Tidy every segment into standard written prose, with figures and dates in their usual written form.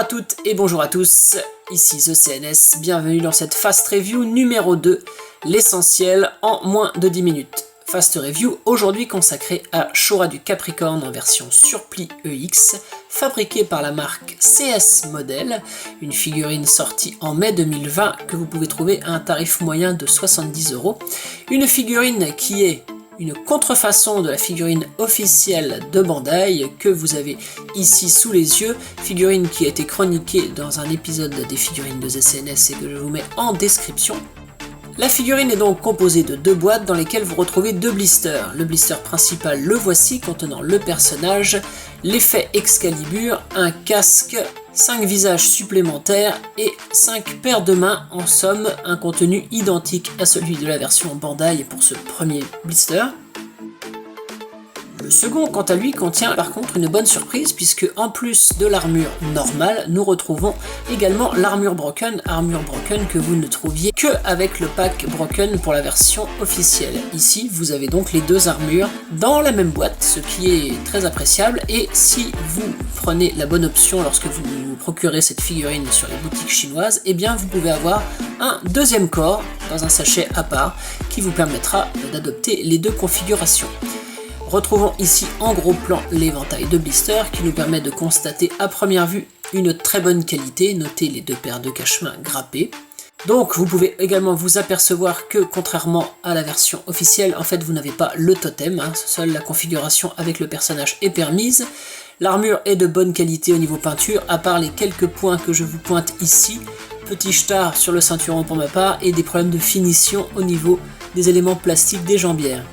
à toutes et bonjour à tous, ici The CNS, bienvenue dans cette Fast Review numéro 2, l'essentiel en moins de 10 minutes. Fast Review aujourd'hui consacrée à Shura du Capricorne en version Surplis EX, fabriquée par la marque CS Model, une figurine sortie en mai 2020 que vous pouvez trouver à un tarif moyen de 70 €. Une figurine qui est une contrefaçon de la figurine officielle de Bandai que vous avez ici sous les yeux, figurine qui a été chroniquée dans un épisode des figurines de CNS et que je vous mets en description. La figurine est donc composée de deux boîtes dans lesquelles vous retrouvez deux blisters. Le blister principal, le voici, contenant le personnage, l'effet Excalibur, un casque, 5 visages supplémentaires et 5 paires de mains, en somme un contenu identique à celui de la version Bandai pour ce premier blister. Le second, quant à lui, contient par contre une bonne surprise puisque en plus de l'armure normale, nous retrouvons également l'armure Broken que vous ne trouviez que avec le pack Broken pour la version officielle. Ici, vous avez donc les deux armures dans la même boîte, ce qui est très appréciable, et si vous prenez la bonne option lorsque vous vous procurez cette figurine sur les boutiques chinoises, eh bien vous pouvez avoir un deuxième corps dans un sachet à part qui vous permettra d'adopter les deux configurations. Retrouvons ici en gros plan l'éventail de blisters qui nous permet de constater à première vue une très bonne qualité, notez les deux paires de cache-mains grappées. Donc vous pouvez également vous apercevoir que contrairement à la version officielle, en fait vous n'avez pas le totem, seule la configuration avec le personnage est permise. L'armure est de bonne qualité au niveau peinture, à part les quelques points que je vous pointe ici, petit star sur le ceinturon pour ma part et des problèmes de finition au niveau des éléments plastiques des jambières.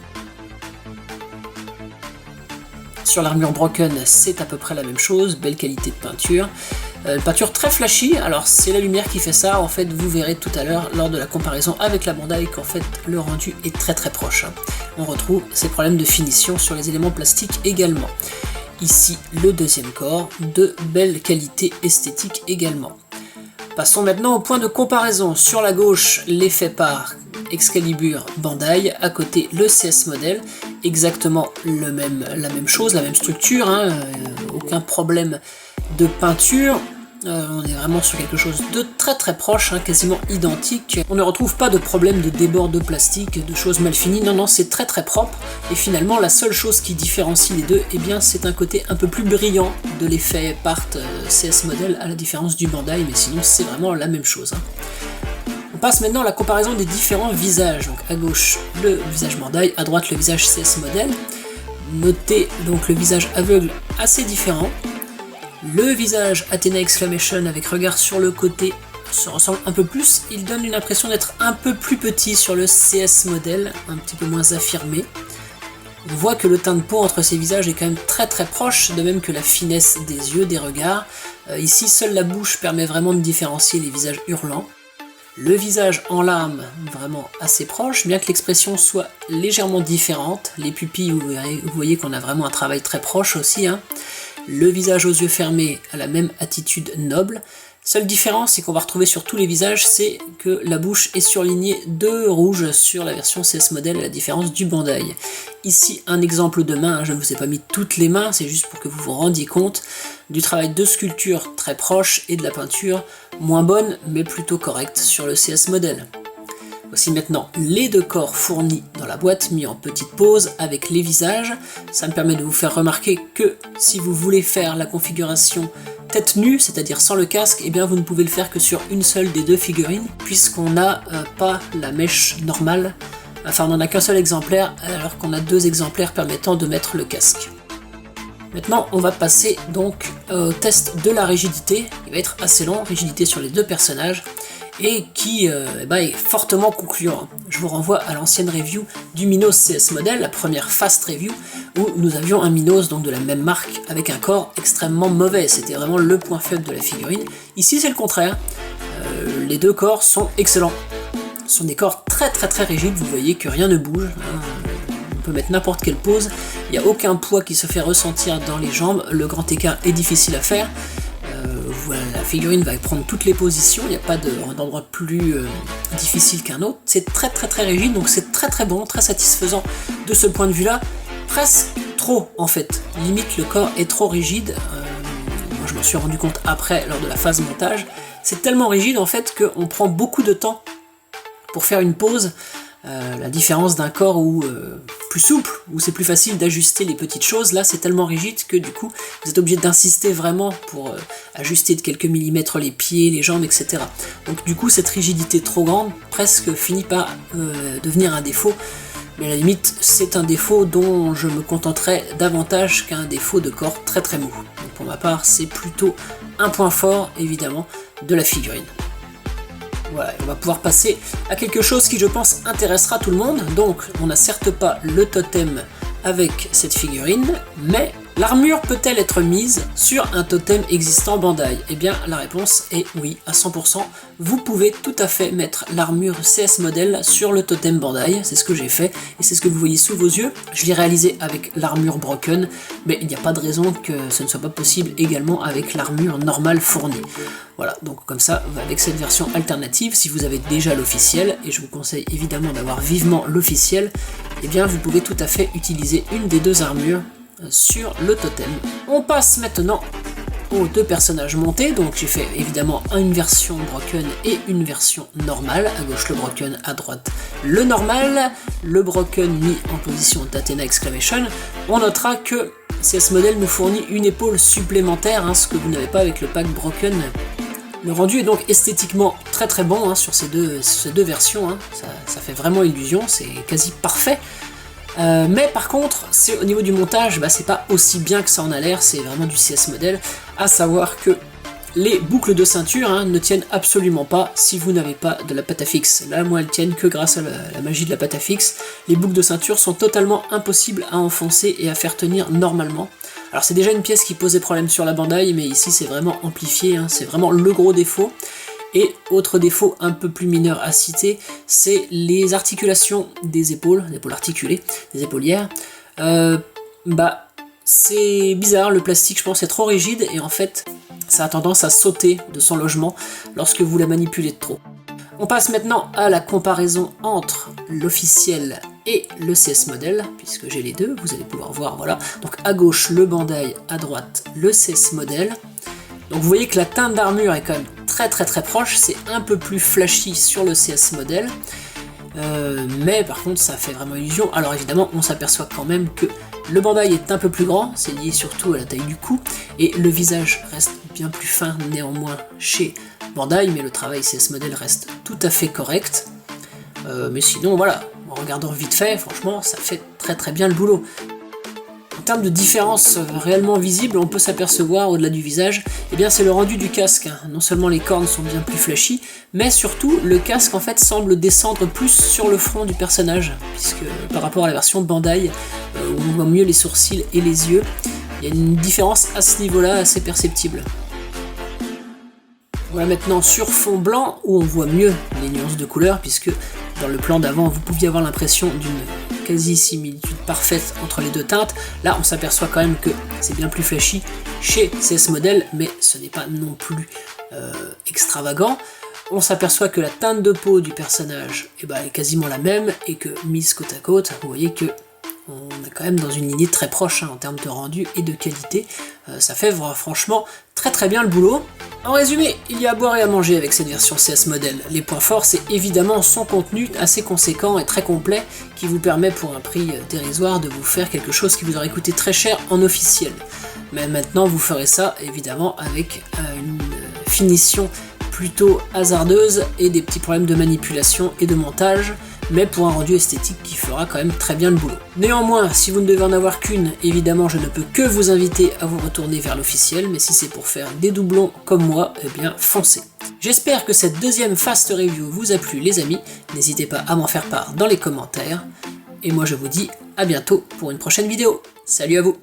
Sur l'armure Broken, c'est à peu près la même chose, belle qualité de peinture. Une peinture très flashy, alors c'est la lumière qui fait ça, en fait vous verrez tout à l'heure lors de la comparaison avec la Bandai qu'en fait le rendu est très proche. On retrouve ces problèmes de finition sur les éléments plastiques également. Ici le deuxième corps, de belle qualité esthétique également. Passons maintenant au point de comparaison. Sur la gauche, l'effet par Excalibur Bandai, à côté le CS Model, exactement la même chose, la même structure, aucun problème de peinture. On est vraiment sur quelque chose de très proche, quasiment identique. On ne retrouve pas de problème de débord de plastique, de choses mal finies, non, c'est très propre. Et finalement, la seule chose qui différencie les deux, eh bien, c'est un côté un peu plus brillant de l'effet part CS Model, à la différence du Bandai, mais sinon c'est vraiment la même chose. On passe maintenant à la comparaison des différents visages. Donc à gauche, le visage Bandai, à droite, le visage CS Model. Notez donc le visage aveugle assez différent. Le visage Athena Exclamation avec regard sur le côté se ressemble un peu plus, il donne une impression d'être un peu plus petit sur le CS Model, un petit peu moins affirmé. On voit que le teint de peau entre ces visages est quand même très proche, de même que la finesse des yeux, des regards. Ici, seule la bouche permet vraiment de différencier les visages hurlants. Le visage en larmes, vraiment assez proche, bien que l'expression soit légèrement différente. Les pupilles, vous voyez qu'on a vraiment un travail très proche aussi. Le visage aux yeux fermés a la même attitude noble. Seule différence, c'est qu'on va retrouver sur tous les visages, c'est que la bouche est surlignée de rouge sur la version CS Model, à la différence du Bandai. Ici, un exemple de main, je ne vous ai pas mis toutes les mains, c'est juste pour que vous vous rendiez compte du travail de sculpture très proche et de la peinture moins bonne, mais plutôt correcte sur le CS Model. Voici maintenant les deux corps fournis dans la boîte, mis en petite pause avec les visages. Ça me permet de vous faire remarquer que si vous voulez faire la configuration tête nue, c'est-à-dire sans le casque, eh bien vous ne pouvez le faire que sur une seule des deux figurines, puisqu'on n'a pas la mèche normale, enfin on n'en a qu'un seul exemplaire, alors qu'on a deux exemplaires permettant de mettre le casque. Maintenant, on va passer donc au test de la rigidité, il va être assez long, rigidité sur les deux personnages, et qui est fortement concluant. Je vous renvoie à l'ancienne review du Minos CS Model, la première fast review, où nous avions un Minos donc de la même marque avec un corps extrêmement mauvais, c'était vraiment le point faible de la figurine. Ici c'est le contraire, les deux corps sont excellents, ce sont des corps très rigides, vous voyez que rien ne bouge, on peut mettre n'importe quelle pose, il n'y a aucun poids qui se fait ressentir dans les jambes, le grand écart est difficile à faire. Voilà, la figurine va prendre toutes les positions, il n'y a pas d'endroit plus difficile qu'un autre. C'est très rigide, donc c'est très bon, très satisfaisant de ce point de vue là, presque trop en fait. Limite le corps est trop rigide, je m'en suis rendu compte après lors de la phase montage, c'est tellement rigide en fait qu'on prend beaucoup de temps pour faire une pose. La différence d'un corps plus souple, où c'est plus facile d'ajuster les petites choses, là c'est tellement rigide que du coup vous êtes obligé d'insister vraiment pour ajuster de quelques millimètres les pieds, les jambes, etc. Donc du coup cette rigidité trop grande presque finit par devenir un défaut, mais à la limite c'est un défaut dont je me contenterai davantage qu'un défaut de corps très très mou. Donc pour ma part c'est plutôt un point fort évidemment de la figurine. Voilà, on va pouvoir passer à quelque chose qui je pense intéressera tout le monde. Donc on n'a certes pas le totem avec cette figurine, mais l'armure peut-elle être mise sur un totem existant Bandai? Eh bien la réponse est oui, à 100%. Vous pouvez tout à fait mettre l'armure CS Model sur le totem Bandai, c'est ce que j'ai fait, et c'est ce que vous voyez sous vos yeux. Je l'ai réalisé avec l'armure Broken, mais il n'y a pas de raison que ce ne soit pas possible également avec l'armure normale fournie. Voilà, donc comme ça, avec cette version alternative, si vous avez déjà l'officiel, et je vous conseille évidemment d'avoir vivement l'officiel, eh bien vous pouvez tout à fait utiliser une des deux armures sur le totem. On passe maintenant aux deux personnages montés, donc j'ai fait évidemment une version broken et une version normale, à gauche le broken, à droite le normal, le broken mis en position d'Athena Exclamation. On notera que CS Model nous fournit une épaule supplémentaire, ce que vous n'avez pas avec le pack broken. Le rendu est donc esthétiquement très très bon sur ces deux versions, ça fait vraiment illusion, c'est quasi parfait. Mais par contre, au niveau du montage, c'est pas aussi bien que ça en a l'air, c'est vraiment du CS Model, à savoir que les boucles de ceinture ne tiennent absolument pas si vous n'avez pas de la pâte à fixe. Là, moi, elles tiennent que grâce à la magie de la pâte à fixe. Les boucles de ceinture sont totalement impossibles à enfoncer et à faire tenir normalement. Alors c'est déjà une pièce qui posait problème sur la Bandai, mais ici c'est vraiment amplifié, c'est vraiment le gros défaut. Et autre défaut un peu plus mineur à citer, c'est les articulations des épaules articulées, des épaulières. C'est bizarre, le plastique je pense est trop rigide et en fait ça a tendance à sauter de son logement lorsque vous la manipulez de trop. On passe maintenant à la comparaison entre l'officiel et le CS Model, puisque j'ai les deux, vous allez pouvoir voir, voilà. Donc à gauche le Bandai, à droite le CS Model. Donc vous voyez que la teinte d'armure est quand même très proche, c'est un peu plus flashy sur le CS Model, mais par contre ça fait vraiment illusion. Alors évidemment on s'aperçoit quand même que le Bandai est un peu plus grand, c'est lié surtout à la taille du cou, et le visage reste bien plus fin néanmoins chez Bandai, mais le travail CS Model reste tout à fait correct. Mais sinon voilà, en regardant vite fait, franchement ça fait très bien le boulot. En termes de différence réellement visible, on peut s'apercevoir au-delà du visage, eh bien c'est le rendu du casque. Non seulement les cornes sont bien plus flashy, mais surtout le casque en fait semble descendre plus sur le front du personnage, puisque par rapport à la version de Bandai, où on voit mieux les sourcils et les yeux, il y a une différence à ce niveau-là assez perceptible. Voilà maintenant sur fond blanc où on voit mieux les nuances de couleurs, puisque dans le plan d'avant vous pouviez avoir l'impression d'une quasi-similitude parfaite entre les deux teintes. Là on s'aperçoit quand même que c'est bien plus flashy chez CS Model, mais ce n'est pas non plus extravagant. On s'aperçoit que la teinte de peau du personnage est quasiment la même, et que mise côte à côte, vous voyez que on est quand même dans une lignée très proche en termes de rendu et de qualité. Ça fait franchement très bien le boulot. En résumé, il y a à boire et à manger avec cette version CS Model. Les points forts, c'est évidemment son contenu assez conséquent et très complet, qui vous permet pour un prix dérisoire de vous faire quelque chose qui vous aurait coûté très cher en officiel. Mais maintenant, vous ferez ça évidemment avec une finition plutôt hasardeuse et des petits problèmes de manipulation et de montage, mais pour un rendu esthétique qui fera quand même très bien le boulot. Néanmoins, si vous ne devez en avoir qu'une, évidemment je ne peux que vous inviter à vous retourner vers l'officiel, mais si c'est pour faire des doublons comme moi, eh bien foncez. J'espère que cette deuxième fast review vous a plu les amis, n'hésitez pas à m'en faire part dans les commentaires, et moi je vous dis à bientôt pour une prochaine vidéo. Salut à vous!